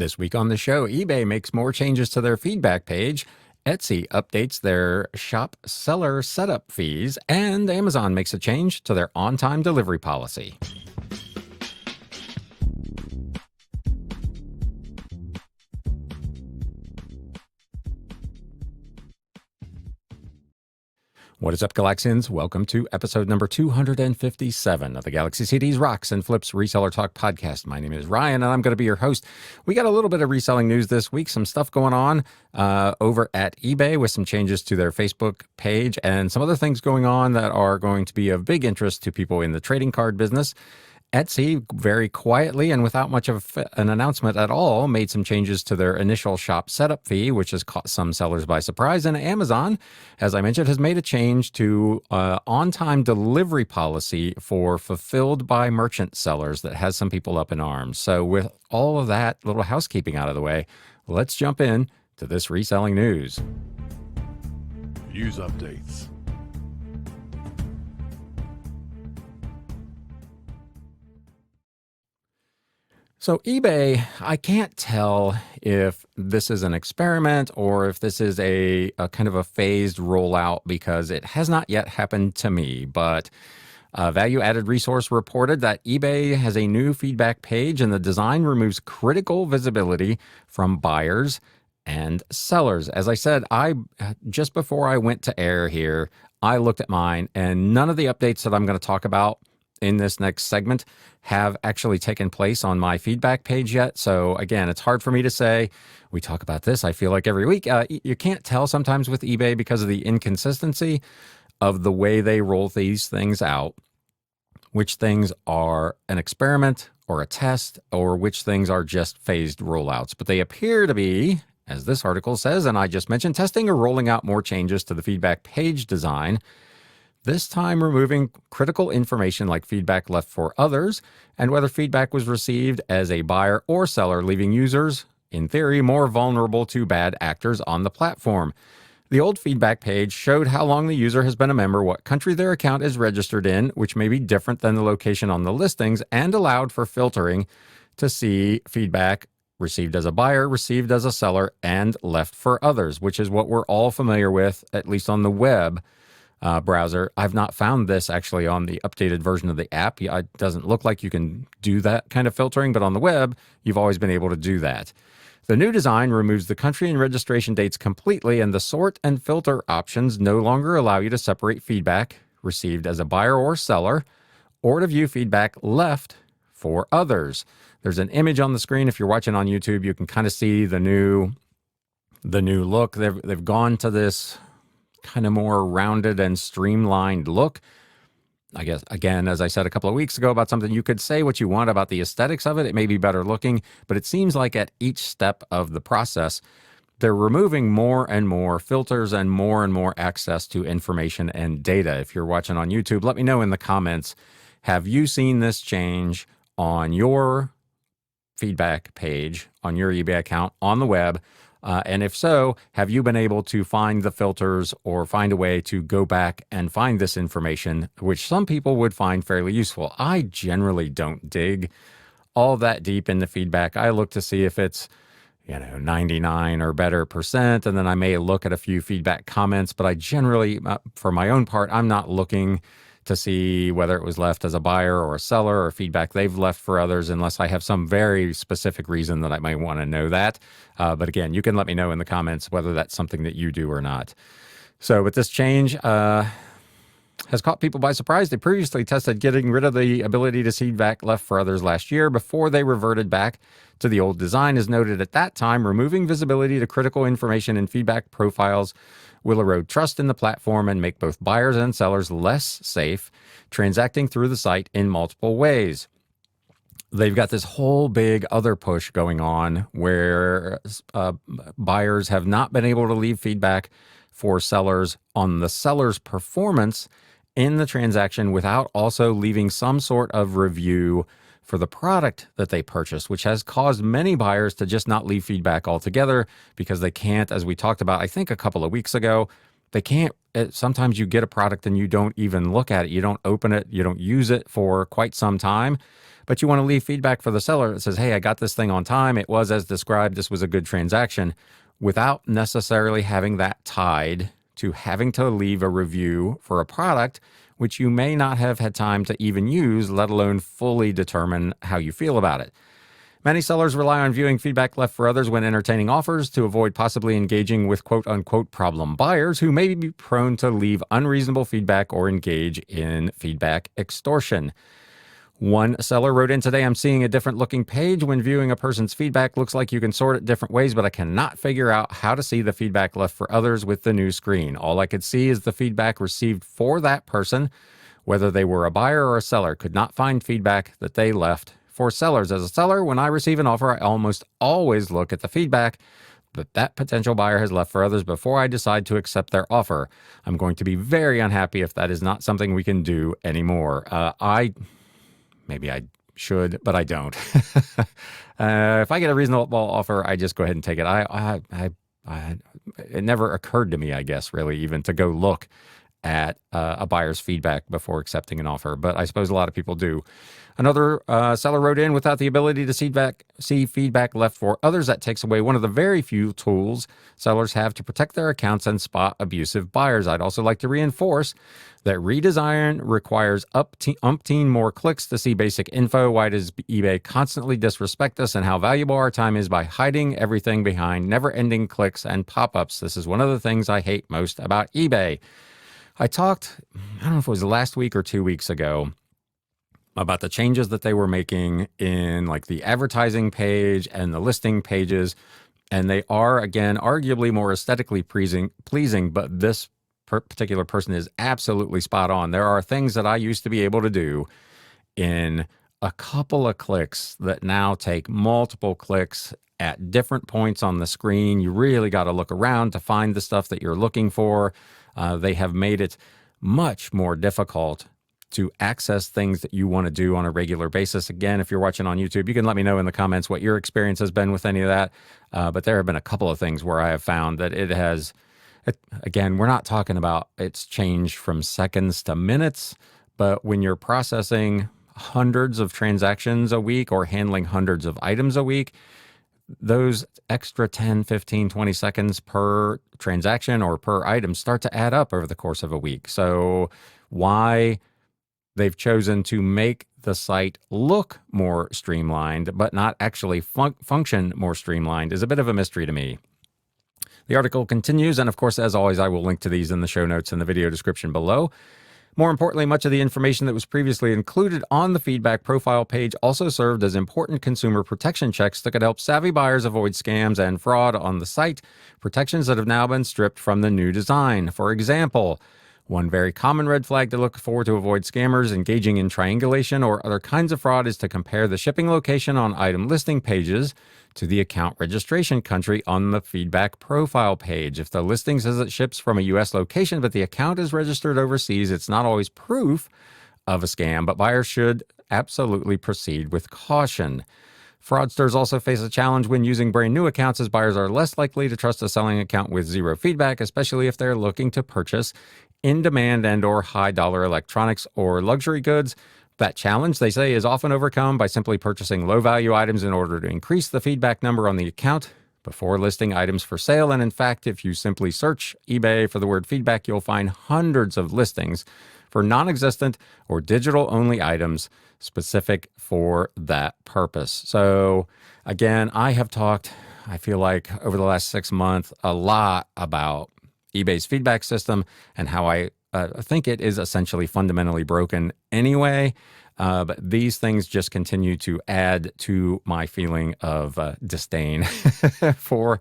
This week on the show, eBay makes more changes to their feedback page, Etsy updates their shop seller setup fees, and Amazon makes a change to their on-time delivery policy. What is up, Galaxians? Welcome to episode number 257 of the Galaxy CDs, Rocks, and Flips Reseller Talk podcast. My name is Ryan, and I'm going to be your host. We got a little bit of reselling news this week, some stuff going on over at eBay with some changes to their Facebook page and some other things going on that are going to be of big interest to people in the trading card business. Etsy, very quietly and without much of an announcement at all, made some changes to their initial shop setup fee, which has caught some sellers by surprise. And Amazon, as I mentioned, has made a change to on-time delivery policy for fulfilled by merchant sellers that has some people up in arms. So with all of that little housekeeping out of the way, let's jump in to this reselling news. News updates. So eBay, I can't tell if this is an experiment or if this is a kind of a phased rollout because it has not yet happened to me. But Value Added Resource reported that eBay has a new feedback page and the design removes critical visibility from buyers and sellers. As I said, just before I went to air here, I looked at mine and none of the updates that I'm going to talk about in this next segment have actually taken place on my feedback page yet. So again, it's hard for me to say. We talk about this, I feel like, every week. You can't tell sometimes with eBay because of the inconsistency of the way they roll these things out, which things are an experiment or a test or which things are just phased rollouts. But they appear to be, as this article says, and I just mentioned, testing or rolling out more changes to the feedback page design, this time removing critical information like feedback left for others and whether feedback was received as a buyer or seller, leaving users, in theory, more vulnerable to bad actors on the platform. The old feedback page showed how long the user has been a member, what country their account is registered in, which may be different than the location on the listings, and allowed for filtering to see feedback received as a buyer, received as a seller, and left for others, which is what we're all familiar with, at least on the web browser. I've not found this actually on the updated version of the app. It doesn't look like you can do that kind of filtering, but on the web, you've always been able to do that. The new design removes the country and registration dates completely, and the sort and filter options no longer allow you to separate feedback received as a buyer or seller, or to view feedback left for others. There's an image on the screen. If you're watching on YouTube, you can kind of see the new look. They've gone to this kind of more rounded and streamlined look. I guess, again, as I said a couple of weeks ago about something, you could say what you want about the aesthetics of it. It may be better looking, but it seems like at each step of the process, they're removing more and more filters and more access to information and data. If you're watching on YouTube, let me know in the comments, have you seen this change on your feedback page, on your eBay account, on the web? And if so, have you been able to find the filters or find a way to go back and find this information, which some people would find fairly useful? I generally don't dig all that deep in the feedback. I look to see if it's 99 or better percent, and then I may look at a few feedback comments, but I generally, for my own part, I'm not looking to see whether it was left as a buyer or a seller or feedback they've left for others, unless I have some very specific reason that I might want to know that. But again, you can let me know in the comments whether that's something that you do or not. So with this change, has caught people by surprise. They previously tested getting rid of the ability to see feedback left for others last year before they reverted back to the old design. As noted at that time, removing visibility to critical information in feedback profiles will erode trust in the platform and make both buyers and sellers less safe transacting through the site in multiple ways. They've got this whole big other push going on where buyers have not been able to leave feedback for sellers on the seller's performance in the transaction without also leaving some sort of review for the product that they purchased, which has caused many buyers to just not leave feedback altogether because they can't, as we talked about, I think a couple of weeks ago, they can't. Sometimes you get a product and you don't even look at it. You don't open it. You don't use it for quite some time. but you want to leave feedback for the seller that says, hey, I got this thing on time. It was as described. This was a good transaction, without necessarily having that tied to having to leave a review for a product which you may not have had time to even use, let alone fully determine how you feel about it. Many sellers rely on viewing feedback left for others when entertaining offers to avoid possibly engaging with quote-unquote problem buyers who may be prone to leave unreasonable feedback or engage in feedback extortion. One seller wrote in today, I'm seeing a different looking page when viewing a person's feedback. Looks like you can sort it different ways, but I cannot figure out how to see the feedback left for others with the new screen. All I could see is the feedback received for that person, whether they were a buyer or a seller. Could not find feedback that they left for sellers. As a seller, when I receive an offer, I almost always look at the feedback that potential buyer has left for others before I decide to accept their offer. I'm going to be very unhappy if that is not something we can do anymore. Maybe I should, but I don't. If I get a reasonable offer, I just go ahead and take it. It never occurred to me, I guess, really, even to go look at a buyer's feedback before accepting an offer, but I suppose a lot of people do. Another seller wrote in, without the ability to see feedback left for others, that takes away one of the very few tools sellers have to protect their accounts and spot abusive buyers. I'd also like to reinforce that redesign requires umpteen more clicks to see basic info. Why does eBay constantly disrespect us, and how valuable our time is by hiding everything behind never-ending clicks and pop-ups? This is one of the things I hate most about eBay. I talked, I don't know if it was last week or 2 weeks ago, about the changes that they were making in like the advertising page and the listing pages. And they are, again, arguably more aesthetically pleasing, but this particular person is absolutely spot on. There are things that I used to be able to do in a couple of clicks that now take multiple clicks at different points on the screen. You really got to look around to find the stuff that you're looking for. They have made it much more difficult to access things that you want to do on a regular basis. Again, if you're watching on YouTube, you can let me know in the comments what your experience has been with any of that. But there have been a couple of things where I have found that again, we're not talking about it's changed from seconds to minutes, but when you're processing hundreds of transactions a week or handling hundreds of items a week, those extra 10, 15, 20 seconds per transaction or per item start to add up over the course of a week. So why they've chosen to make the site look more streamlined, but not actually function more streamlined, is a bit of a mystery to me. The article continues, and of course, as always, I will link to these in the show notes in the video description below. More importantly, much of the information that was previously included on the feedback profile page also served as important consumer protection checks that could help savvy buyers avoid scams and fraud on the site, protections that have now been stripped from the new design. For example, one very common red flag to look for to avoid scammers engaging in triangulation or other kinds of fraud is to compare the shipping location on item listing pages to the account registration country on the feedback profile page. If the listing says it ships from a U.S. location, but the account is registered overseas, it's not always proof of a scam, but buyers should absolutely proceed with caution. Fraudsters also face a challenge when using brand new accounts, as buyers are less likely to trust a selling account with zero feedback, especially if they're looking to purchase in-demand and or high-dollar electronics or luxury goods. That challenge, they say, is often overcome by simply purchasing low-value items in order to increase the feedback number on the account before listing items for sale. And in fact, if you simply search eBay for the word feedback, you'll find hundreds of listings for non-existent or digital-only items specific for that purpose. So again, I have talked, I feel like over the last 6 months, a lot about eBay's feedback system and how I think it is essentially fundamentally broken anyway. But these things just continue to add to my feeling of disdain for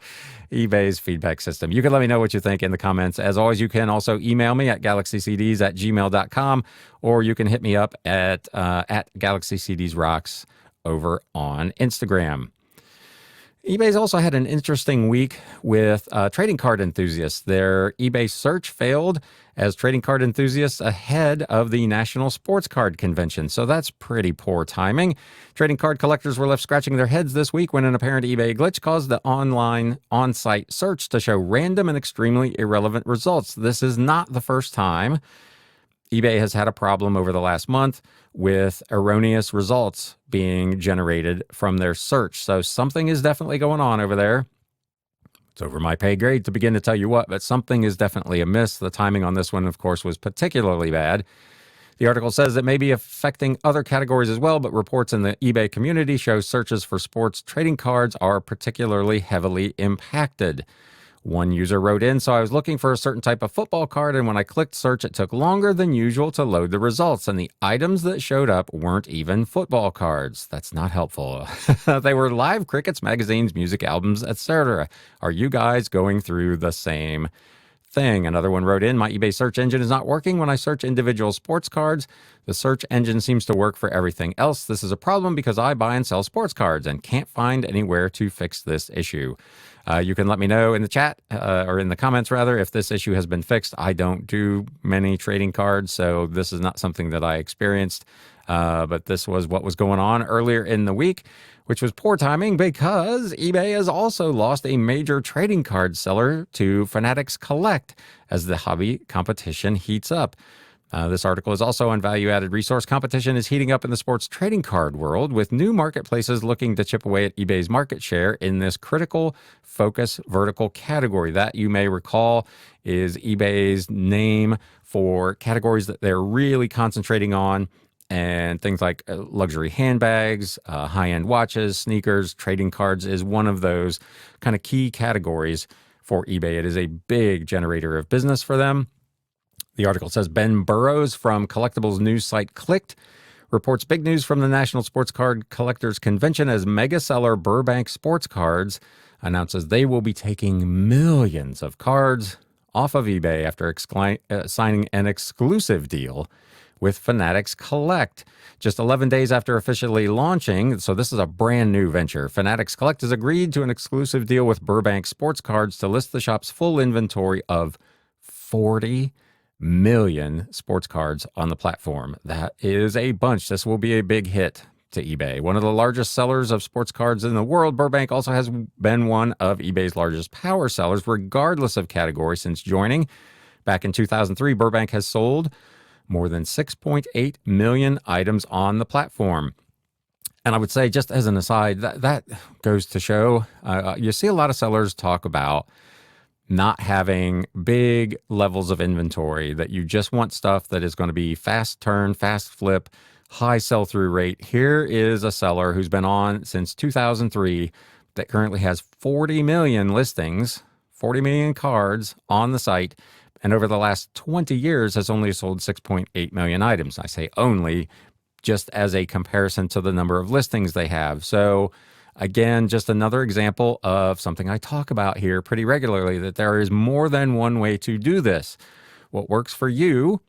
eBay's feedback system. You can let me know what you think in the comments. As always, you can also email me at galaxycds@gmail.com, or you can hit me up at galaxycdsrocks over on Instagram. eBay's also had an interesting week with trading card enthusiasts. Their eBay search failed as trading card enthusiasts ahead of the National Sports Card Convention. So that's pretty poor timing. Trading card collectors were left scratching their heads this week when an apparent eBay glitch caused the online on-site search to show random and extremely irrelevant results. This is not the first time eBay has had a problem over the last month with erroneous results being generated from their search. So something is definitely going on over there. It's over my pay grade to begin to tell you what, but something is definitely amiss. The timing on this one, of course, was particularly bad. The article says it may be affecting other categories as well, but reports in the eBay community show searches for sports trading cards are particularly heavily impacted. One user wrote in, so I was looking for a certain type of football card, and when I clicked search, it took longer than usual to load the results, and the items that showed up weren't even football cards. That's not helpful. They were live crickets, magazines, music albums, etc. Are you guys going through the same thing? Another one wrote in, my eBay search engine is not working when I search individual sports cards. The search engine seems to work for everything else. This is a problem because I buy and sell sports cards and can't find anywhere to fix this issue. You can let me know in the chat, or in the comments rather, if this issue has been fixed. I don't do many trading cards, so this is not something that I experienced. But this was what was going on earlier in the week, which was poor timing because eBay has also lost a major trading card seller to Fanatics Collect as the hobby competition heats up. This article is also on value-added resource. Competition is heating up in the sports trading card world, with new marketplaces looking to chip away at eBay's market share in this critical focus vertical category. That, you may recall, is eBay's name for categories that they're really concentrating on, and things like luxury handbags, high-end watches, sneakers. Trading cards is one of those kind of key categories for eBay. It is a big generator of business for them. The article says Ben Burrows from collectibles news site Clicked reports big news from the National Sports Card Collectors Convention as mega seller Burbank Sports Cards announces they will be taking millions of cards off of eBay after signing an exclusive deal with Fanatics Collect. Just 11 days after officially launching, so this is a brand new venture, Fanatics Collect has agreed to an exclusive deal with Burbank Sports Cards to list the shop's full inventory of 40 million sports cards on the platform. That is a bunch. This will be a big hit to eBay. One of the largest sellers of sports cards in the world, Burbank also has been one of eBay's largest power sellers, regardless of category, since joining. Back in 2003, Burbank has sold more than 6.8 million items on the platform. And I would say, just as an aside, that goes to show, you see a lot of sellers talk about not having big levels of inventory, that you just want stuff that is going to be fast turn, fast flip, high sell-through rate. Here is a seller who's been on since 2003 that currently has 40 million listings, 40 million cards on the site, and over the last 20 years has only sold 6.8 million items. I say only just as a comparison to the number of listings they have. So again, just another example of something I talk about here pretty regularly, that there is more than one way to do this. What works for you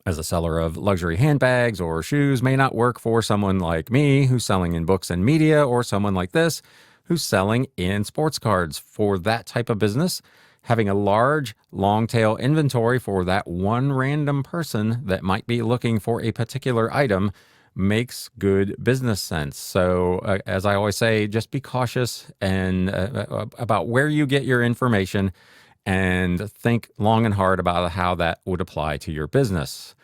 as a seller of luxury handbags or shoes may not work for someone like me who's selling in books and media, or someone like this who's selling in sports cards. For that type of business, having a large, long-tail inventory for that one random person that might be looking for a particular item makes good business sense. So as I always say, just be cautious and about where you get your information, and think long and hard about how that would apply to your business.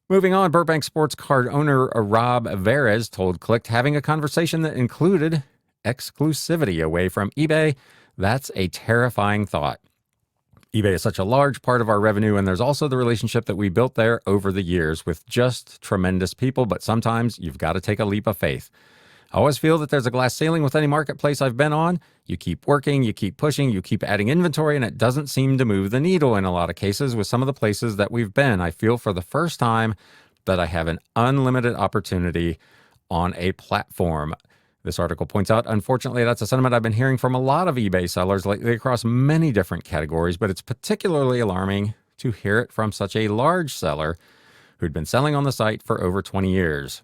Moving on, Burbank sports card owner Rob Verez told Clicked having a conversation that included exclusivity away from eBay. That's a terrifying thought. eBay is such a large part of our revenue, and there's also the relationship that we built there over the years with just tremendous people, but sometimes you've got to take a leap of faith. I always feel that there's a glass ceiling with any marketplace I've been on. You keep working, you keep pushing, you keep adding inventory, and it doesn't seem to move the needle in a lot of cases with some of the places that we've been. I feel for the first time that I have an unlimited opportunity on a platform. This article points out, unfortunately, that's a sentiment I've been hearing from a lot of eBay sellers lately across many different categories, but it's particularly alarming to hear it from such a large seller who'd been selling on the site for over 20 years.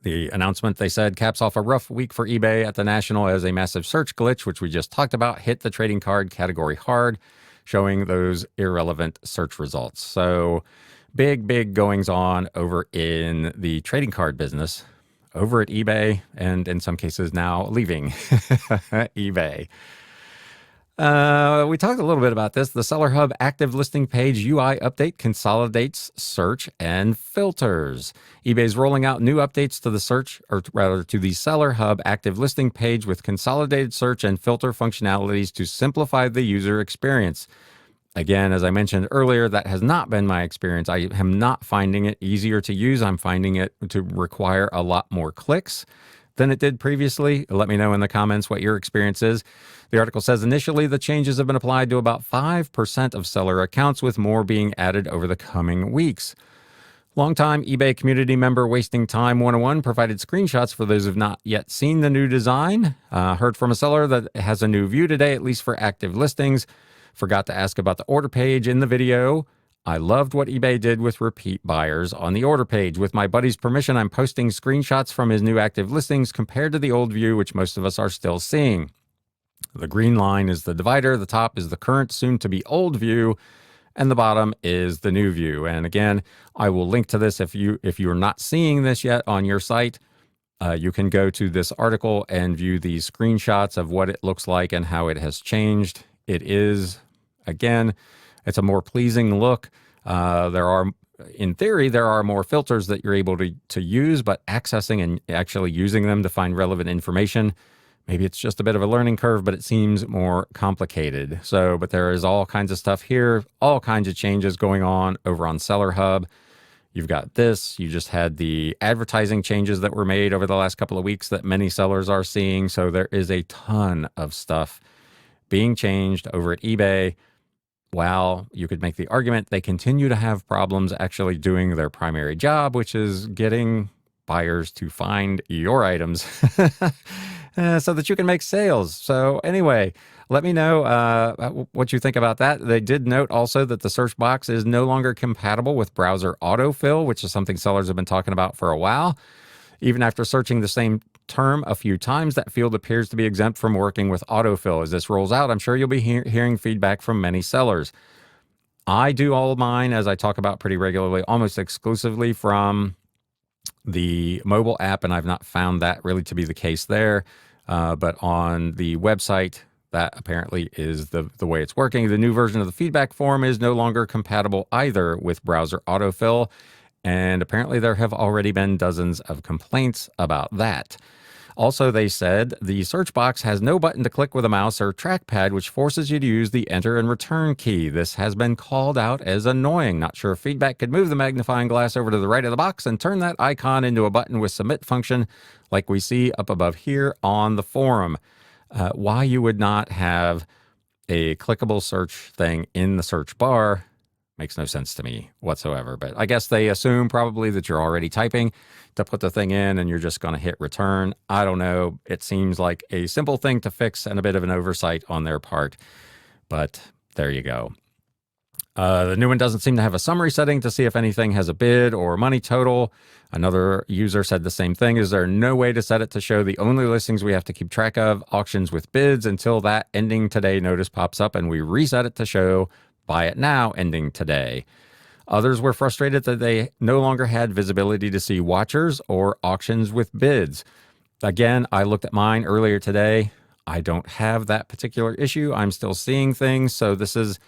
The announcement, they said, caps off a rough week for eBay at the National as a massive search glitch, which we just talked about, hit the trading card category hard, showing those irrelevant search results. So big goings on over in the trading card business, over at eBay, and in some cases now leaving eBay. We talked a little bit about this. The Seller Hub active listing page UI update consolidates search and filters. eBay's rolling out new updates to the search, or rather to the Seller Hub active listing page with consolidated search and filter functionalities to simplify the user experience. Again, as I mentioned earlier, that has not been my experience. I am not finding it easier to use. I'm finding it to require a lot more clicks than it did previously. Let me know in the comments what your experience is. The article says initially the changes have been applied to about 5% of seller accounts, with more being added over the coming weeks. Longtime eBay community member Wasting Time 101 provided screenshots for those who've not yet seen the new design. Heard from a seller that it has a new view today, at least for active listings. Forgot to ask about the order page in the video. I loved what eBay did with repeat buyers on the order page. With my buddy's permission, I'm posting screenshots from his new active listings compared to the old view, which most of us are still seeing. The green line is the divider, the top is the current, soon-to-be old view, and the bottom is the new view. And again, I will link to this if you're not seeing this yet on your site. You can go to this article and view these screenshots of what it looks like and how it has changed. It is, again, it's a more pleasing look. In theory, there are more filters that you're able to use, but accessing and actually using them to find relevant information, maybe it's just a bit of a learning curve, but it seems more complicated. But there is all kinds of stuff here, all kinds of changes going on over on Seller Hub. You've got this. You just had the advertising changes that were made over the last couple of weeks that many sellers are seeing. So there is a ton of stuff being changed over at eBay. While you could make the argument they continue to have problems actually doing their primary job, which is getting buyers to find your items so that you can make sales. So anyway, let me know what you think about that. They did note also that the search box is no longer compatible with browser autofill, which is something sellers have been talking about for a while. Even after searching the same term a few times, that field appears to be exempt from working with autofill. As this rolls out, I'm sure you'll be hearing feedback from many sellers. I do all of mine, as I talk about pretty regularly, almost exclusively from the mobile app, and I've not found that really to be the case there. But on the website, that apparently is the way it's working. The new version of the feedback form is no longer compatible either with browser autofill. And apparently there have already been dozens of complaints about that. Also, they said the search box has no button to click with a mouse or trackpad, which forces you to use the enter and return key. This has been called out as annoying. Not sure if feedback could move the magnifying glass over to the right of the box and turn that icon into a button with submit function like we see up above here on the forum. Why you would not have a clickable search thing in the search bar makes no sense to me whatsoever. But I guess they assume probably that you're already typing to put the thing in and you're just going to hit return. I don't know. It seems like a simple thing to fix and a bit of an oversight on their part. But there you go. The new one doesn't seem to have a summary setting to see if anything has a bid or money total. Another user said the same thing. Is there no way to set it to show the only listings we have to keep track of, auctions with bids, until that ending today notice pops up and we reset it to show buy it now ending today? Others were frustrated that they no longer had visibility to see watchers or auctions with bids. Again, I looked at mine earlier today. I don't have that particular issue. I'm still seeing things. So this is,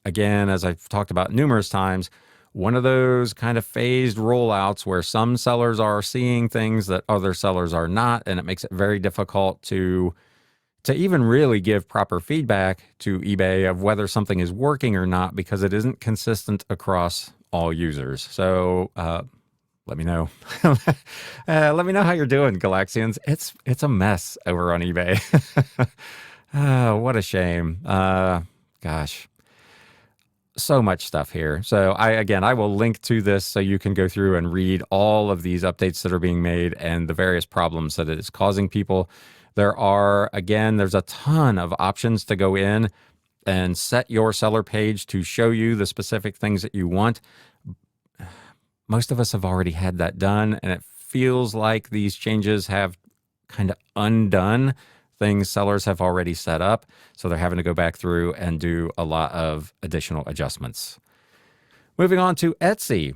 again, as I've talked about numerous times, one of those kind of phased rollouts where some sellers are seeing things that other sellers are not, and it makes it very difficult to even really give proper feedback to eBay of whether something is working or not, because it isn't consistent across all users. So let me know. Let me know how you're doing, Galaxians. It's a mess over on eBay. Oh, what a shame. Gosh. So much stuff here. So I will link to this so you can go through and read all of these updates that are being made and the various problems that it is causing people. There's a ton of options to go in and set your seller page to show you the specific things that you want. Most of us have already had that done, and it feels like these changes have kind of undone things sellers have already set up. So they're having to go back through and do a lot of additional adjustments. Moving on to Etsy.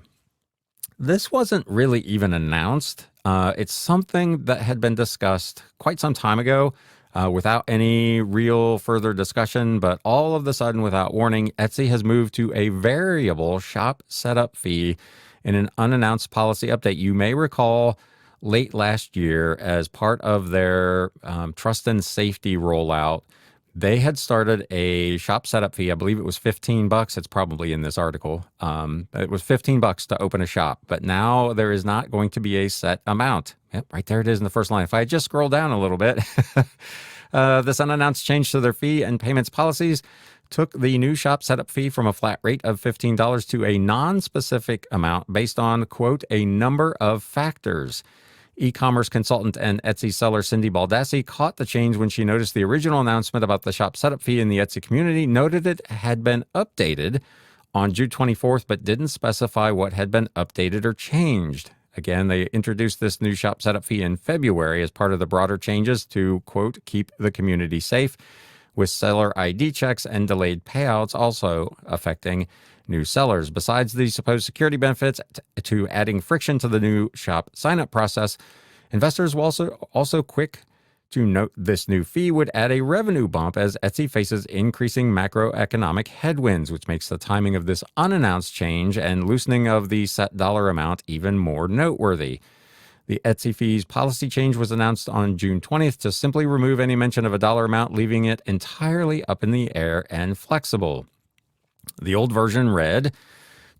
This wasn't really even announced. It's something that had been discussed quite some time ago. without any real further discussion. But all of the sudden, without warning, Etsy has moved to a variable shop setup fee in an unannounced policy update. You may recall late last year, as part of their trust and safety rollout, they had started a shop setup fee. I believe it was $15. It's probably in this article. It was $15 to open a shop, but now there is not going to be a set amount. Yep, right there it is in the first line. If I just scroll down a little bit, this unannounced change to their fee and payments policies took the new shop setup fee from a flat rate of $15 to a non-specific amount based on, quote, a number of factors. E-commerce consultant and Etsy seller Cindy Baldassi caught the change when she noticed the original announcement about the shop setup fee in the Etsy community, noted it had been updated on June 24th, but didn't specify what had been updated or changed. Again, they introduced this new shop setup fee in February as part of the broader changes to, quote, keep the community safe, with seller ID checks and delayed payouts also affecting new sellers. Besides the supposed security benefits to adding friction to the new shop sign-up process, investors were also quick to note this new fee would add a revenue bump as Etsy faces increasing macroeconomic headwinds, which makes the timing of this unannounced change and loosening of the set dollar amount even more noteworthy. The Etsy fees policy change was announced on June 20th to simply remove any mention of a dollar amount, leaving it entirely up in the air and flexible. The old version read,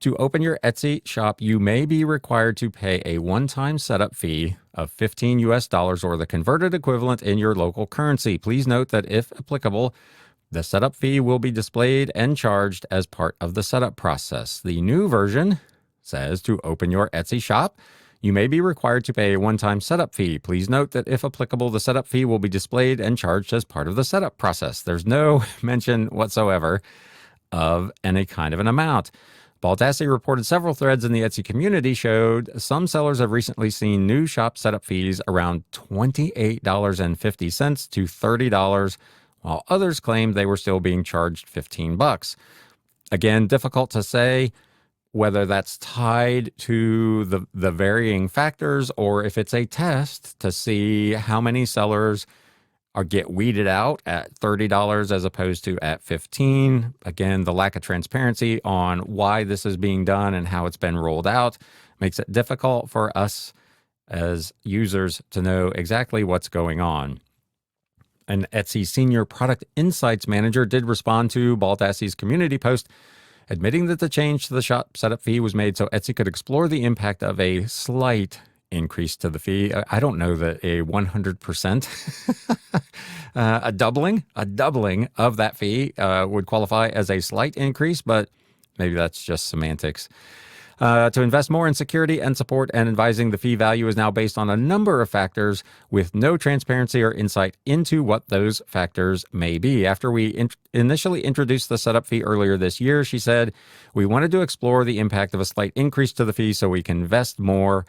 to open your Etsy shop, you may be required to pay a one-time setup fee of $15 or the converted equivalent in your local currency. Please note that if applicable, the setup fee will be displayed and charged as part of the setup process. The new version says to open your Etsy shop, you may be required to pay a one-time setup fee. Please note that if applicable, the setup fee will be displayed and charged as part of the setup process. There's no mention whatsoever of any kind of an amount. Baldassi reported several threads in the Etsy community showed some sellers have recently seen new shop setup fees around $28.50 to $30, while others claimed they were still being charged $15. Again, difficult to say whether that's tied to the varying factors or if it's a test to see how many sellers or get weeded out at $30 as opposed to at $15. Again, the lack of transparency on why this is being done and how it's been rolled out makes it difficult for us as users to know exactly what's going on. An Etsy Senior Product Insights Manager did respond to Baldassi's community post, admitting that the change to the shop setup fee was made so Etsy could explore the impact of a slight increase to the fee. I don't know that a 100%, a doubling of that fee would qualify as a slight increase, but maybe that's just semantics. To invest more in security and support and advising, the fee value is now based on a number of factors with no transparency or insight into what those factors may be. After we initially introduced the setup fee earlier this year, she said, we wanted to explore the impact of a slight increase to the fee so we can invest more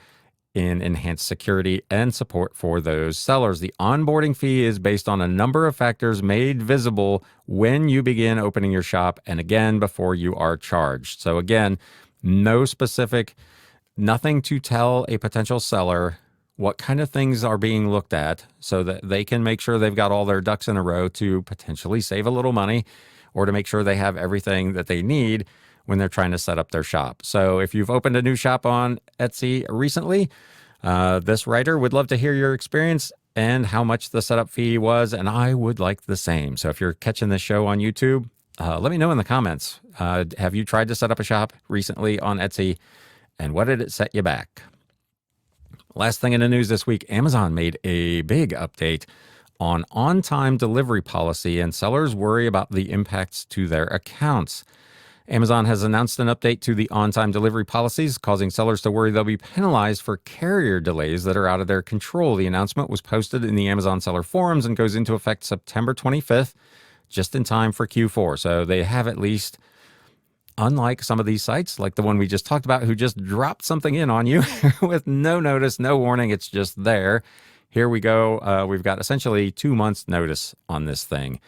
in enhanced security and support for those sellers. The onboarding fee is based on a number of factors made visible when you begin opening your shop and again before you are charged. So again, no specific, nothing to tell a potential seller what kind of things are being looked at so that they can make sure they've got all their ducks in a row to potentially save a little money or to make sure they have everything that they need when they're trying to set up their shop. So if you've opened a new shop on Etsy recently, this writer would love to hear your experience and how much the setup fee was, and I would like the same. So if you're catching this show on YouTube, let me know in the comments. Have you tried to set up a shop recently on Etsy, and what did it set you back? Last thing in the news this week, Amazon made a big update on-time delivery policy, and sellers worry about the impacts to their accounts. Amazon has announced an update to the on-time delivery policies, causing sellers to worry they'll be penalized for carrier delays that are out of their control. The announcement was posted in the Amazon seller forums and goes into effect September 25th, just in time for Q4. So they have at least, unlike some of these sites, like the one we just talked about, who just dropped something in on you with no notice, no warning, it's just there. Here we go. We've got essentially 2 months notice on this thing.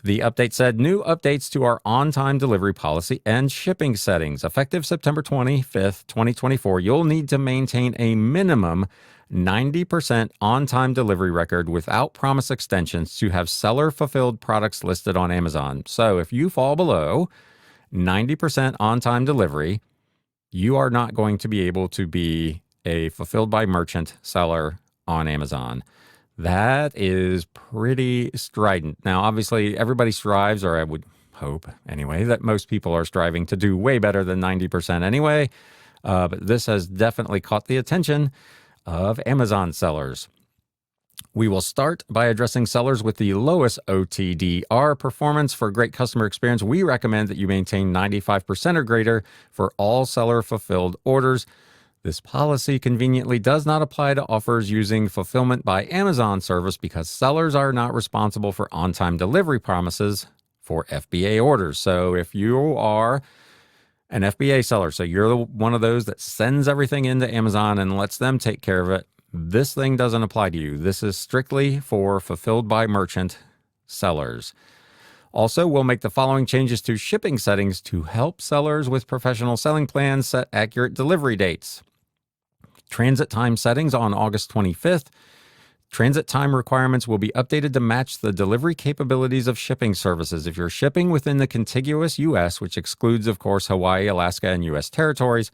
The update said new updates to our on-time delivery policy and shipping settings. Effective September 25th, 2024, you'll need to maintain a minimum 90% on-time delivery record without promise extensions to have seller-fulfilled products listed on Amazon. So if you fall below 90% on-time delivery, you are not going to be able to be a fulfilled by merchant seller on Amazon. That is pretty strident. Now, obviously, everybody strives, or I would hope anyway, that most people are striving to do way better than 90% anyway. But this has definitely caught the attention of Amazon sellers. We will start by addressing sellers with the lowest OTDR performance. For great customer experience, we recommend that you maintain 95% or greater for all seller-fulfilled orders. This policy conveniently does not apply to offers using fulfillment by Amazon service because sellers are not responsible for on-time delivery promises for FBA orders. So if you are an FBA seller, so you're one of those that sends everything into Amazon and lets them take care of it, this thing doesn't apply to you. This is strictly for fulfilled by merchant sellers. Also, we'll make the following changes to shipping settings to help sellers with professional selling plans set accurate delivery dates. Transit time settings on August 25th. Transit time requirements will be updated to match the delivery capabilities of shipping services. If you're shipping within the contiguous U.S., which excludes, of course, Hawaii, Alaska, and U.S. territories,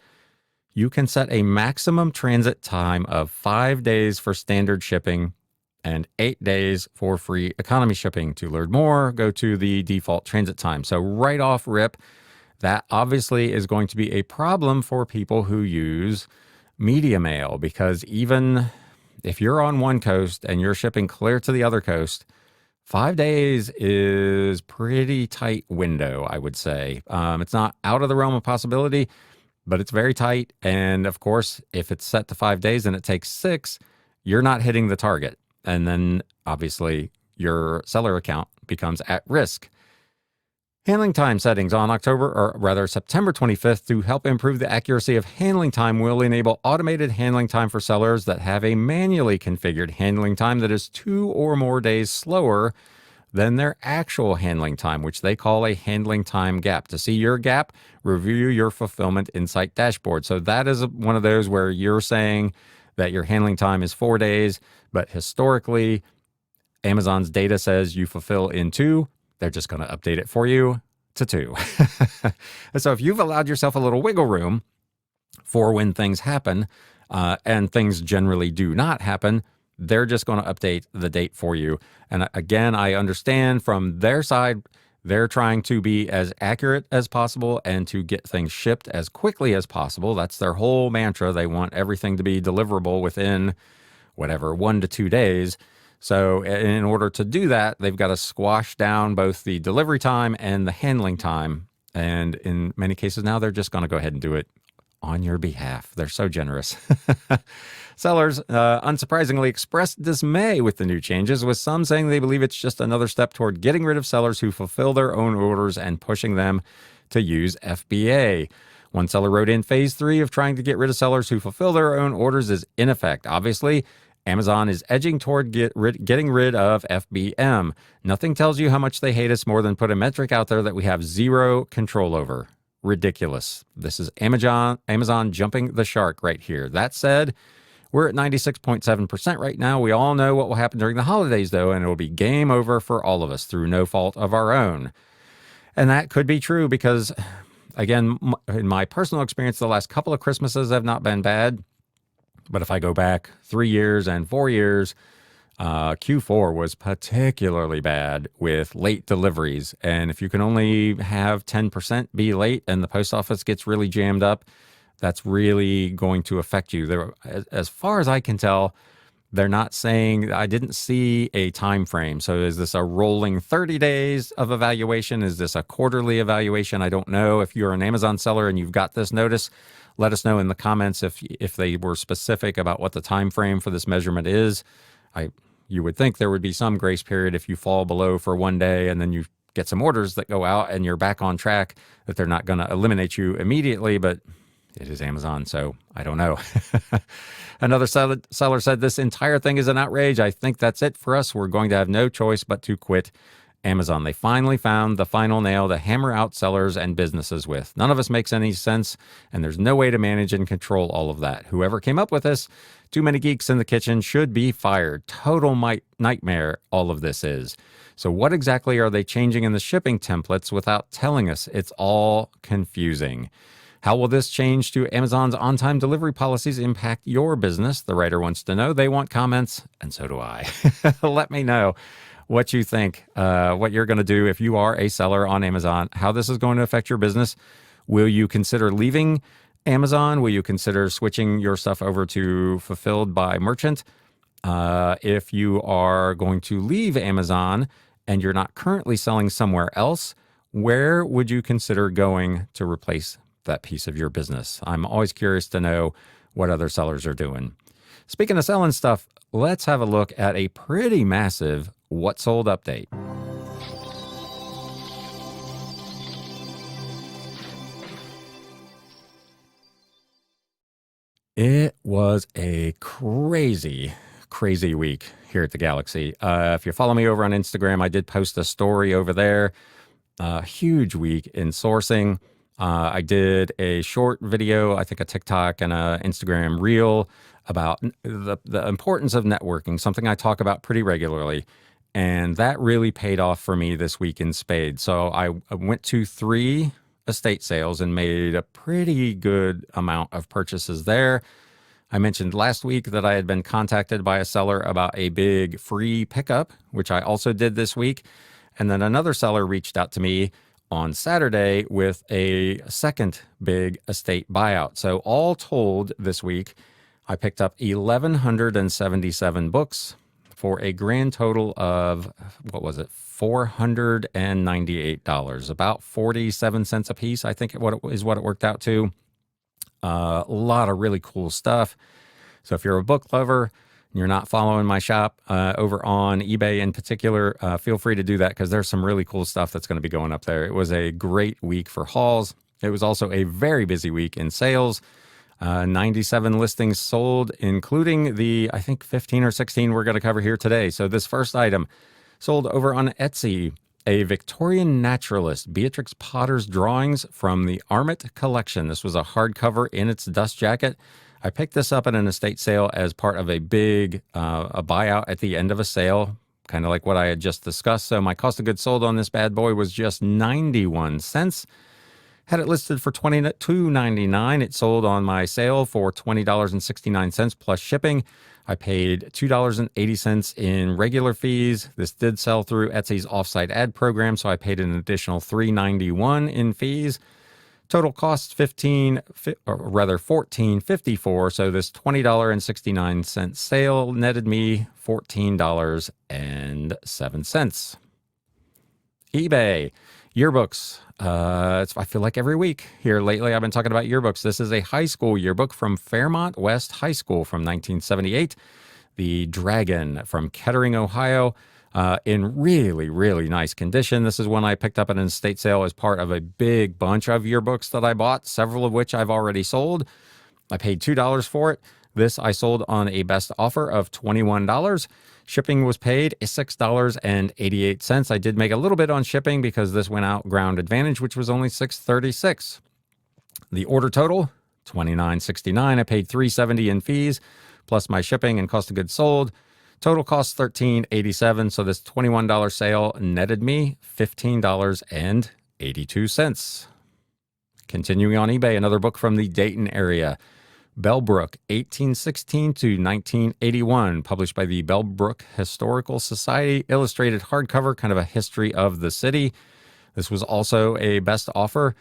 you can set a maximum transit time of 5 days for standard shipping and 8 days for free economy shipping. To learn more, go to the default transit time. So right off rip, that obviously is going to be a problem for people who use media mail, because even if you're on one coast and you're shipping clear to the other coast, 5 days is pretty tight window, I would say. It's not out of the realm of possibility, but it's very tight. And of course, if it's set to 5 days and it takes 6, you're not hitting the target. And then obviously your seller account becomes at risk. Handling time settings on September 25th to help improve the accuracy of handling time will enable automated handling time for sellers that have a manually configured handling time that is 2 or more days slower than their actual handling time, which they call a handling time gap. To see your gap, review your Fulfillment Insight dashboard. So that is one of those where you're saying that your handling time is 4 days, but historically, Amazon's data says you fulfill in 2. They're just going to update it for you to 2. And so if you've allowed yourself a little wiggle room for when things happen, and things generally do not happen, they're just going to update the date for you. And again, I understand from their side, they're trying to be as accurate as possible and to get things shipped as quickly as possible. That's their whole mantra. They want everything to be deliverable within 1 to 2 days. So in order to do that, they've got to squash down both the delivery time and the handling time. And in many cases now, they're just going to go ahead and do it on your behalf. They're so generous. Sellers, unsurprisingly, expressed dismay with the new changes, with some saying they believe it's just another step toward getting rid of sellers who fulfill their own orders and pushing them to use FBA. One seller wrote in, phase 3 of trying to get rid of sellers who fulfill their own orders is in effect. Obviously, Amazon is edging toward getting rid of FBM. Nothing tells you how much they hate us more than put a metric out there that we have zero control over. Ridiculous. This is Amazon jumping the shark right here. That said, we're at 96.7% right now. We all know what will happen during the holidays, though, and it will be game over for all of us through no fault of our own. And that could be true because, again, in my personal experience, the last couple of Christmases have not been bad. But if I go back 3 years and 4 years, Q4 was particularly bad with late deliveries. And if you can only have 10% be late and the post office gets really jammed up, that's really going to affect you. As far as I can tell, they're not saying, I didn't see a time frame. So is this a rolling 30 days of evaluation? Is this a quarterly evaluation? I don't know. If you're an Amazon seller and you've got this notice, let us know in the comments if they were specific about what the time frame for this measurement is. You would think there would be some grace period if you fall below for 1 day and then you get some orders that go out and you're back on track, that they're not going to eliminate you immediately, but it is Amazon, so I don't know. Another seller said, this entire thing is an outrage. I think that's it for us. We're going to have no choice but to quit Amazon. They finally found the final nail to hammer out sellers and businesses with. None of us makes any sense, and there's no way to manage and control all of that. Whoever came up with this, too many geeks in the kitchen, should be fired. Total nightmare all of this is. So what exactly are they changing in the shipping templates without telling us? It's all confusing. How will this change to Amazon's on-time delivery policies impact your business? The writer wants to know. They want comments, and so do I. Let me know what you think, what you're going to do if you are a seller on Amazon, how this is going to affect your business. Will you consider leaving Amazon? Will you consider switching your stuff over to Fulfilled by Merchant? If you are going to leave Amazon and you're not currently selling somewhere else, where would you consider going to replace that piece of your business? I'm always curious to know what other sellers are doing. Speaking of selling stuff, let's have a look at a pretty massive What Sold update. It was a crazy week here at the Galaxy. If you follow me over on Instagram, I did post a story over there. Huge week in sourcing. I did a short video, I think a TikTok and an Instagram reel about the importance of networking, something I talk about pretty regularly. And that really paid off for me this week in spades. So I went to 3 estate sales and made a pretty good amount of purchases there. I mentioned last week that I had been contacted by a seller about a big free pickup, which I also did this week. And then another seller reached out to me on Saturday with a second big estate buyout. So all told this week, I picked up 1,177 books for a grand total of, $498, about 47 cents a piece, I think what it worked out to. A lot of really cool stuff. So if you're a book lover and you're not following my shop over on eBay in particular, feel free to do that because there's some really cool stuff that's going to be going up there. It was a great week for hauls. It was also a very busy week in sales. 97 listings sold, including the, I think, 15 or 16 we're going to cover here today. So this first item sold over on Etsy, a Victorian naturalist, Beatrix Potter's drawings from the Armit collection. This was a hardcover in its dust jacket. I picked this up at an estate sale as part of a big a buyout at the end of a sale, kind of like what I had just discussed. So my cost of goods sold on this bad boy was just 91 cents. Had it listed for $22.99. It sold on my sale for $20.69 plus shipping. I paid $2.80 in regular fees. This did sell through Etsy's offsite ad program, so I paid an additional $3.91 in fees. Total cost $14.54. So this $20.69 sale netted me $14.07. eBay. Yearbooks. I feel like every week here lately I've been talking about yearbooks. This is a high school yearbook from Fairmont West High School from 1978. The Dragon from Kettering, Ohio, in really, really nice condition. This is one I picked up at an estate sale as part of a big bunch of yearbooks that I bought, several of which I've already sold. I paid $2 for it. This I sold on a best offer of $21. Shipping was paid $6.88. I did make a little bit on shipping because this went out ground advantage, which was only $6.36. The order total, $29.69. I paid $3.70 in fees, plus my shipping and cost of goods sold. Total cost $13.87. So this $21 sale netted me $15.82. Continuing on eBay, another book from the Dayton area. Bellbrook, 1816 to 1981, published by the Bellbrook Historical Society, illustrated hardcover, kind of a history of the city. This was also a best offer.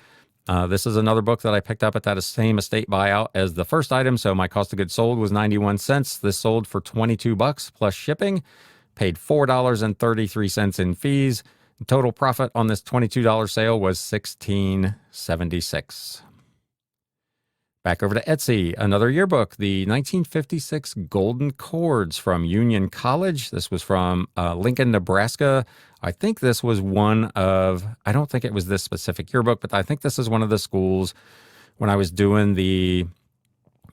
This is another book that I picked up at that same estate buyout as the first item, so my cost of goods sold was 91 cents. This sold for $22 plus shipping, paid $4.33 in fees. Total profit on this $22 sale was $16.76. Back over to Etsy, another yearbook, the 1956 Golden Chords from Union College. This was from Lincoln, Nebraska. I think this was I don't think it was this specific yearbook, but I think this is one of the schools when I was doing the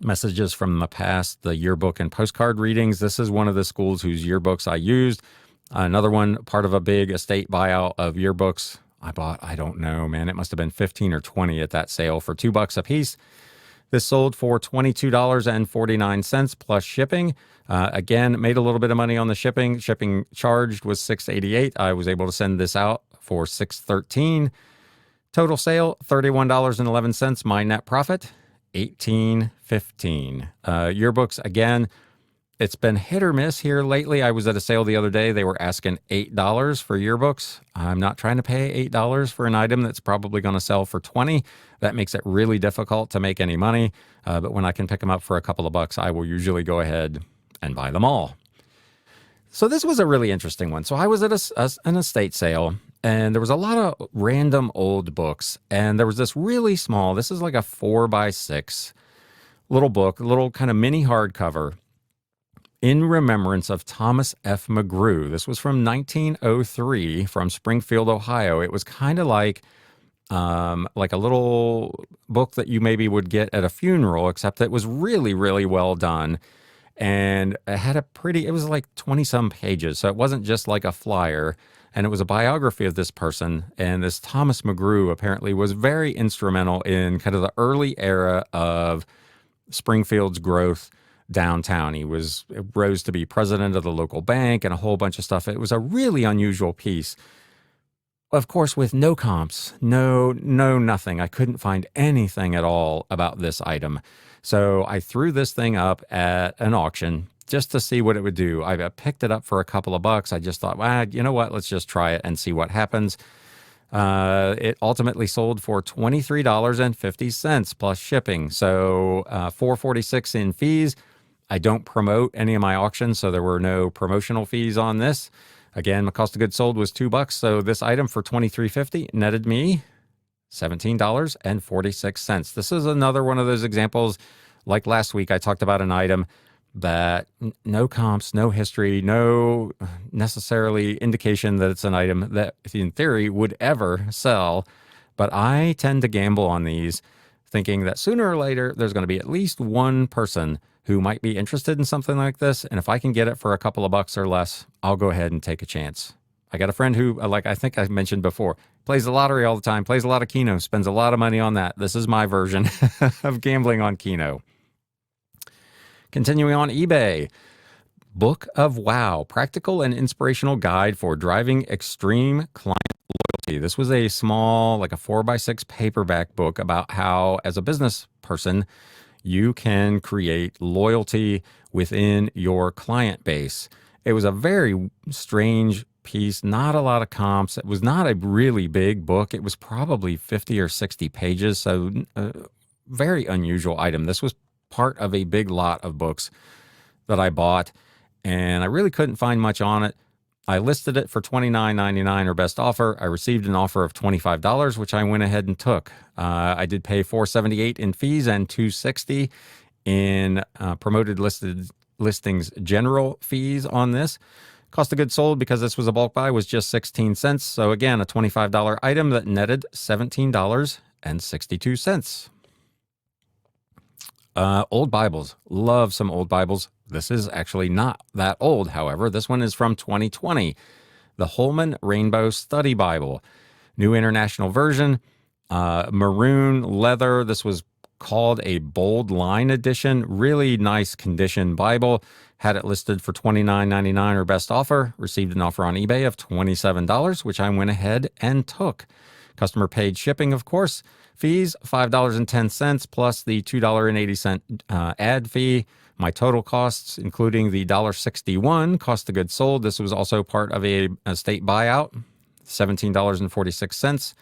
messages from the past, the yearbook and postcard readings. This is one of the schools whose yearbooks I used. Another one, part of a big estate buyout of yearbooks. I bought, I don't know, man, it must have been 15 or 20 at that sale for $2 a piece. This sold for $22.49 plus shipping. Again, made a little bit of money on the shipping. Shipping charged was $6.88. I was able to send this out for $6.13. Total sale, $31.11. My net profit, $18.15. Yearbooks, again, it's been hit or miss here lately. I was at a sale the other day. They were asking $8 for yearbooks. I'm not trying to pay $8 for an item that's probably going to sell for $20. That makes it really difficult to make any money. But when I can pick them up for a couple of bucks, I will usually go ahead and buy them all. So this was a really interesting one. So I was at an estate sale, and there was a lot of random old books. And there was this really small, this is like a 4x6 little book, a little kind of mini hardcover, in remembrance of Thomas F. McGrew. This was from 1903 from Springfield, Ohio. It was kind of like a little book that you maybe would get at a funeral, except it was really, really well done. And it had it was like 20 some pages. So it wasn't just like a flyer. And it was a biography of this person. And this Thomas McGrew apparently was very instrumental in kind of the early era of Springfield's growth downtown. He rose to be president of the local bank and a whole bunch of stuff. It was a really unusual piece. Of course, with no comps, no nothing. I couldn't find anything at all about this item. So I threw this thing up at an auction just to see what it would do. I picked it up for a couple of bucks. I just thought, well, you know what? Let's just try it and see what happens. It ultimately sold for $23.50 plus shipping. So $4.46 in fees. I don't promote any of my auctions, so there were no promotional fees on this. Again, my cost of goods sold was $2, so this item for $23.50 netted me $17.46. This is another one of those examples. Like last week, I talked about an item that no comps, no history, no necessarily indication that it's an item that in theory would ever sell. But I tend to gamble on these, thinking that sooner or later, there's going to be at least one person who might be interested in something like this. And if I can get it for a couple of bucks or less, I'll go ahead and take a chance. I got a friend who, like I think I mentioned before, plays the lottery all the time, plays a lot of Keno, spends a lot of money on that. This is my version of gambling on Keno. Continuing on eBay, Book of Wow, Practical and Inspirational Guide for Driving Extreme Client Loyalty. This was a small, like a 4x6 paperback book about how, as a business person, you can create loyalty within your client base. It was a very strange piece, not a lot of comps. It was not a really big book. It was probably 50 or 60 pages, so a very unusual item. This was part of a big lot of books that I bought, and I really couldn't find much on it. I listed it for $29.99 or best offer. I received an offer of $25, which I went ahead and took. I did pay $4.78 in fees and $2.60 in promoted listings general fees on this. Cost of goods sold, because this was a bulk buy, was just 16 cents. So again, a $25 item that netted $17.62. Old Bibles. Love some old Bibles. This is actually not that old, however. This one is from 2020. The Holman Rainbow Study Bible. New International Version. Maroon leather. This was called a Bold Line Edition. Really nice condition Bible. Had it listed for $29.99 or best offer. Received an offer on eBay of $27, which I went ahead and took. Customer paid shipping, of course. Fees, $5.10 plus the $2.80 ad fee. My total costs, including the $1.61 cost of goods sold. This was also part of a estate buyout, $17.46.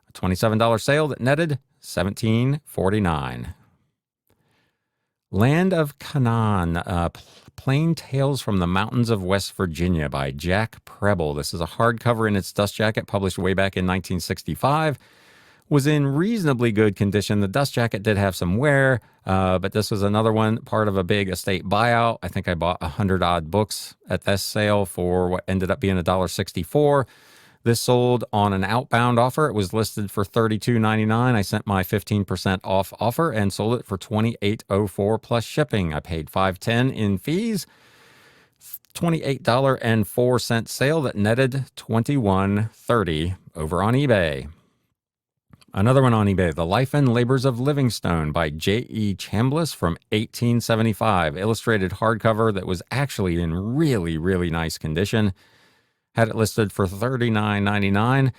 A $27 sale that netted $17.49. Land of Canaan, Plain Tales from the Mountains of West Virginia by Jack Preble. This is a hardcover in its dust jacket, published way back in 1965. Was in reasonably good condition. The dust jacket did have some wear, but this was another one, part of a big estate buyout. I think I bought 100 odd books at this sale for what ended up being $1.64. This sold on an outbound offer. It was listed for $32.99. I sent my 15% off offer and sold it for $28.04 plus shipping. I paid $5.10 in fees. $28.04 sale that netted $21.30 over on eBay. Another one on eBay, The Life and Labors of Livingstone by J.E. Chambliss from 1875. Illustrated hardcover that was actually in really, really nice condition. Had it listed for $39.99.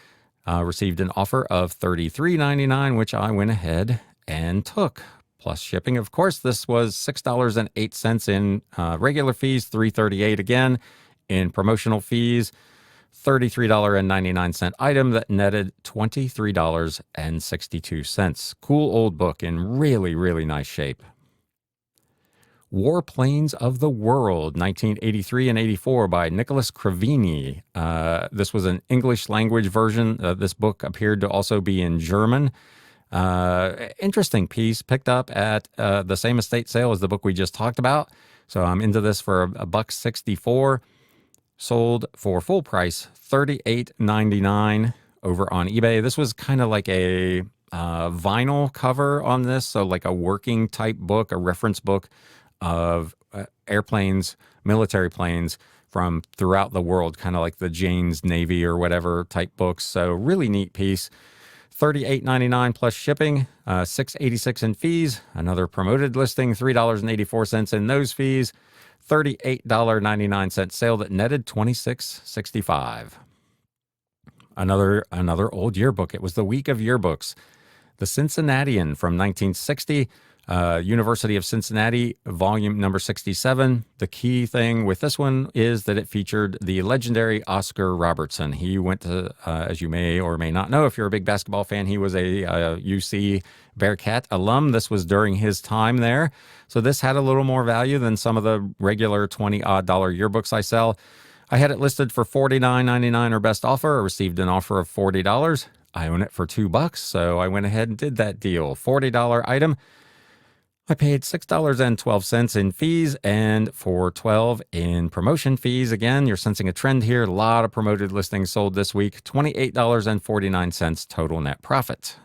Received an offer of $33.99, which I went ahead and took. Plus shipping, of course. This was $6.08 in regular fees, $3.38 again in promotional fees. $33.99 item that netted $23.62. Cool old book in really, really nice shape. Warplanes of the World, 1983 and 84 by Nicholas Cravini. This was an English language version. This book appeared to also be in German. Interesting piece, picked up at the same estate sale as the book we just talked about. So I'm into this for $1.64. Sold for full price, $38.99 over on eBay. This was kind of like a vinyl cover on this, so like a working type book, a reference book of airplanes, military planes from throughout the world, kind of like the Jane's Navy or whatever type books. So really neat piece. $38.99 plus shipping, $6.86 in fees. Another promoted listing, $3.84 in those fees. $38.99 sale that netted $26.65. Another old yearbook. It was the week of yearbooks. The Cincinnatian from 1960, University of Cincinnati, volume number 67. The key thing with this one is that it featured the legendary Oscar Robertson. He went to, as you may or may not know, if you're a big basketball fan, he was a UC Bearcat alum. This was during his time there. So this had a little more value than some of the regular $20-odd yearbooks I sell. I had it listed for $49.99 or best offer. I received an offer of $40. I own it for $2, so I went ahead and did that deal. $40 item. I paid $6.12 in fees and for $12 in promotion fees. Again, you're sensing a trend here. A lot of promoted listings sold this week. $28.49 total net profit.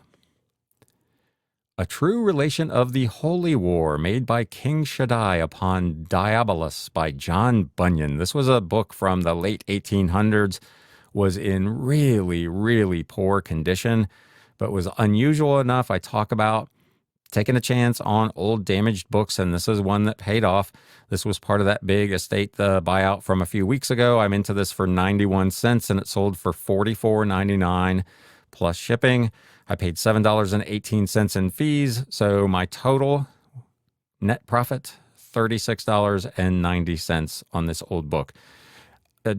A True Relation of the Holy War, made by King Shaddai upon Diabolus by John Bunyan. This was a book from the late 1800s, was in really, really poor condition, but was unusual enough. I talk about taking a chance on old damaged books, and this is one that paid off. This was part of that big estate buyout from a few weeks ago. I'm into this for 91 cents, and it sold for $44.99 plus shipping. I paid $7.18 in fees, so my total net profit, $36.90 on this old book.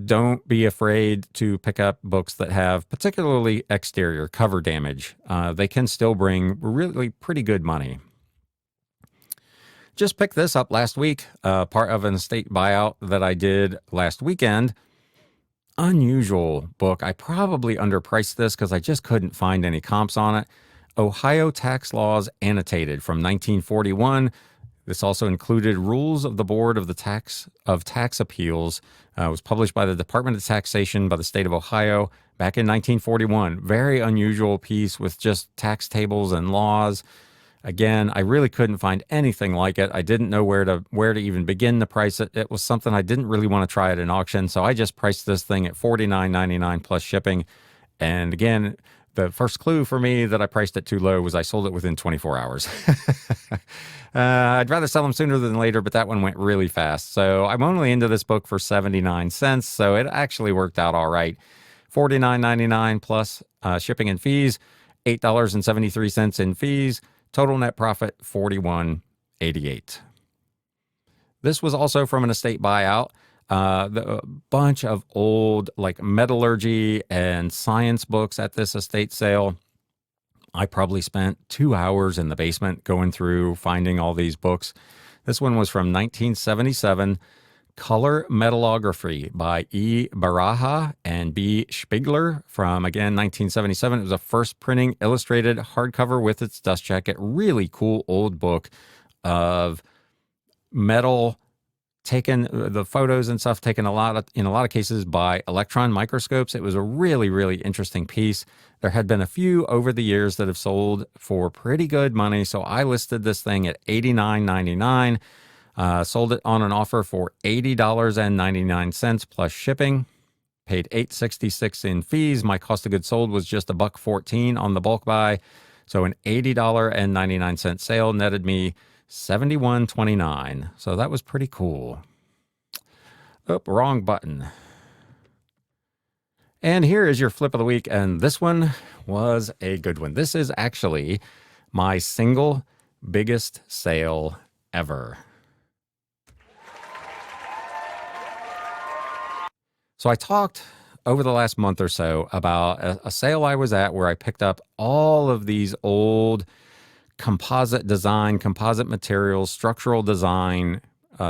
Don't be afraid to pick up books that have particularly exterior cover damage. They can still bring really pretty good money. Just picked this up last week, part of an estate buyout that I did last weekend. Unusual book. I probably underpriced this because I just couldn't find any comps on it. Ohio Tax Laws Annotated from 1941. This also included Rules of the Board of Tax Appeals. It was published by the Department of Taxation by the state of Ohio back in 1941. Very unusual piece with just tax tables and laws. Again, I really couldn't find anything like it. I didn't know where to even begin to price it. It was something I didn't really want to try at an auction, so I just priced this thing at $49.99 plus shipping. And again, the first clue for me that I priced it too low was I sold it within 24 hours. I'd rather sell them sooner than later, but that one went really fast. So I'm only into this book for 79 cents, so it actually worked out all right. $49.99 plus shipping and fees, $8.73 in fees. Total net profit, $41.88. This was also from an estate buyout. A bunch of old like metallurgy and science books at this estate sale. I probably spent 2 hours in the basement going through, finding all these books. This one was from 1977, Color Metallography by E. Baraha and B. Spiegler from, again, 1977. It was a first printing illustrated hardcover with its dust jacket. Really cool old book of metal, taken the photos and stuff taken in a lot of cases by electron microscopes. It was a really, really interesting piece. There had been a few over the years that have sold for pretty good money, so I listed this thing at $89.99. Sold it on an offer for $80.99 plus shipping. Paid $8.66 in fees. My cost of goods sold was just $1.14 on the bulk buy. So an $80.99 sale netted me $71.29. So that was pretty cool. Oh, wrong button. And here is your flip of the week. And this one was a good one. This is actually my single biggest sale ever. So I talked over the last month or so about a sale I was at where I picked up all of these old composite design, composite materials, structural design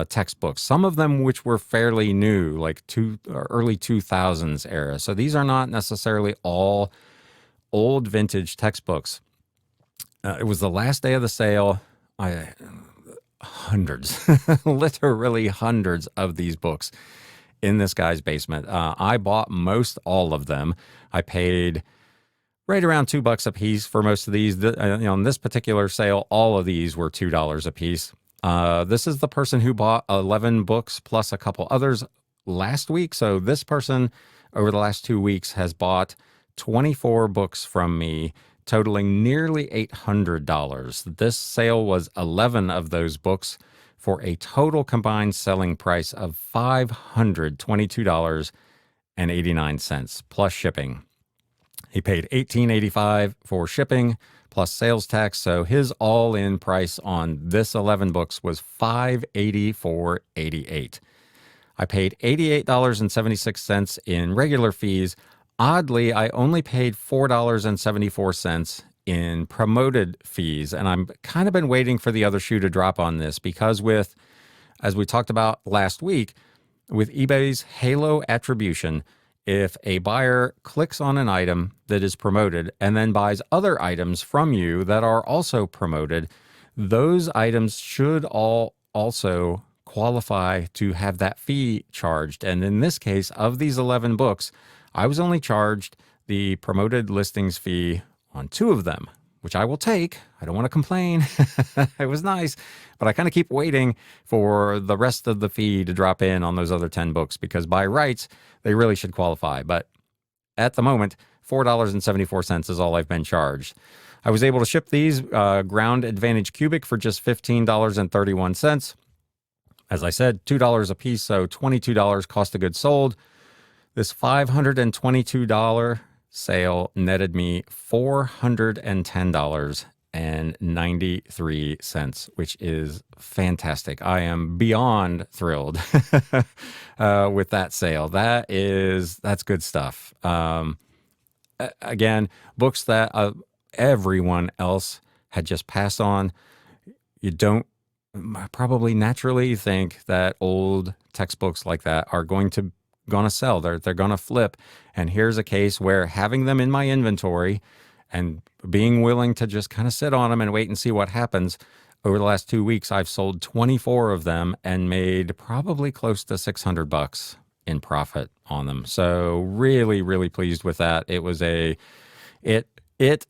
textbooks, some of them which were fairly new, like early 2000s era. So these are not necessarily all old vintage textbooks. It was the last day of the sale. Hundreds, literally hundreds of these books in this guy's basement. I bought most all of them. I paid right around $2 a piece for most of these. On this particular sale, all of these were $2 a piece. This is the person who bought 11 books plus a couple others last week. So this person over the last 2 weeks has bought 24 books from me, totaling nearly $800. This sale was 11 of those books for a total combined selling price of $522.89 plus shipping. He paid $18.85 for shipping plus sales tax, so his all-in price on this 11 books was $584.88. I paid $88.76 in regular fees. Oddly, I only paid $4.74 in promoted fees, and I'm kind of been waiting for the other shoe to drop on this because as we talked about last week, with eBay's Halo attribution, if a buyer clicks on an item that is promoted and then buys other items from you that are also promoted, those items should all also qualify to have that fee charged. And in this case, of these 11 books, I was only charged the promoted listings fee on 2 of them, which I will take. I don't want to complain. It was nice, but I kind of keep waiting for the rest of the fee to drop in on those other 10 books because by rights, they really should qualify. But at the moment, $4.74 is all I've been charged. I was able to ship these Ground Advantage Cubic for just $15.31. As I said, $2 a piece, so $22 cost of goods sold. This $522 sale netted me $410.93, which is fantastic. I am beyond thrilled with that sale. That's good stuff. Again, books that everyone else had just passed on. You don't probably naturally think that old textbooks like that are going to sell. They're going to flip. And here's a case where having them in my inventory and being willing to just kind of sit on them and wait and see what happens. Over the last 2 weeks, I've sold 24 of them and made probably close to $600 in profit on them. So really, really pleased with that. It was it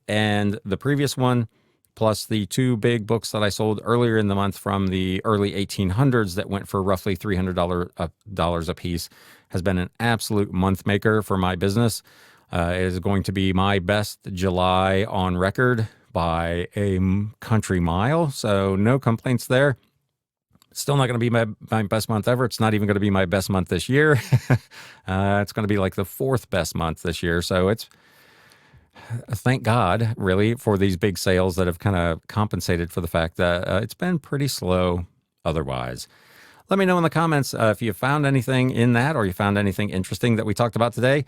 and the previous one, plus the 2 big books that I sold earlier in the month from the early 1800s that went for roughly $300 a piece, has been an absolute month maker for my business. It is going to be my best July on record by a country mile, so no complaints there. It's still not going to be my best month ever. It's not even going to be my best month this year. It's going to be like the 4th best month this year, so it's thank God, really, for these big sales that have kind of compensated for the fact that it's been pretty slow otherwise. Let me know in the comments if you found anything in that or you found anything interesting that we talked about today.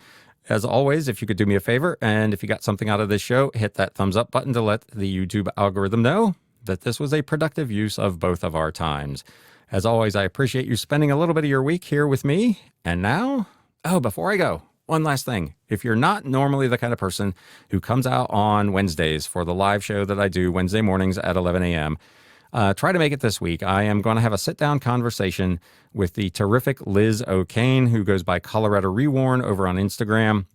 As always, if you could do me a favor, and if you got something out of this show, hit that thumbs up button to let the YouTube algorithm know that this was a productive use of both of our times. As always, I appreciate you spending a little bit of your week here with me. And now, before I go, one last thing. If you're not normally the kind of person who comes out on Wednesdays for the live show that I do Wednesday mornings at 11 a.m., try to make it this week. I am going to have a sit-down conversation with the terrific Liz O'Kane, who goes by Colorado Reworn over on Instagram.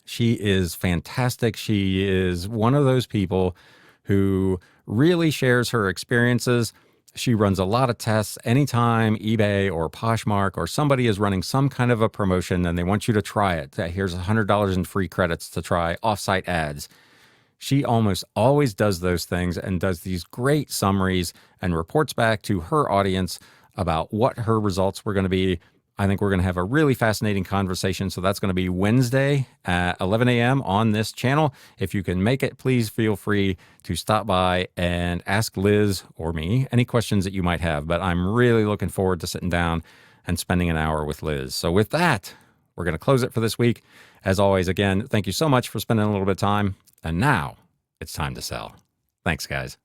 She is fantastic. She is one of those people who really shares her experiences She runs a lot of tests anytime eBay or Poshmark or somebody is running some kind of a promotion and they want you to try it. Here's $100 in free credits to try offsite ads. She almost always does those things and does these great summaries and reports back to her audience about what her results were going to be. I think we're going to have a really fascinating conversation. So that's going to be Wednesday at 11 a.m. on this channel. If you can make it, please feel free to stop by and ask Liz or me any questions that you might have. But I'm really looking forward to sitting down and spending an hour with Liz. So with that, we're going to close it for this week. As always, again, thank you so much for spending a little bit of time. And now it's time to sell. Thanks, guys.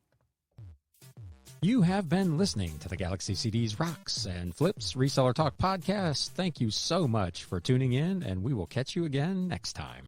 You have been listening to the Galaxy CDs Rocks and Flips Reseller Talk podcast. Thank you so much for tuning in, and we will catch you again next time.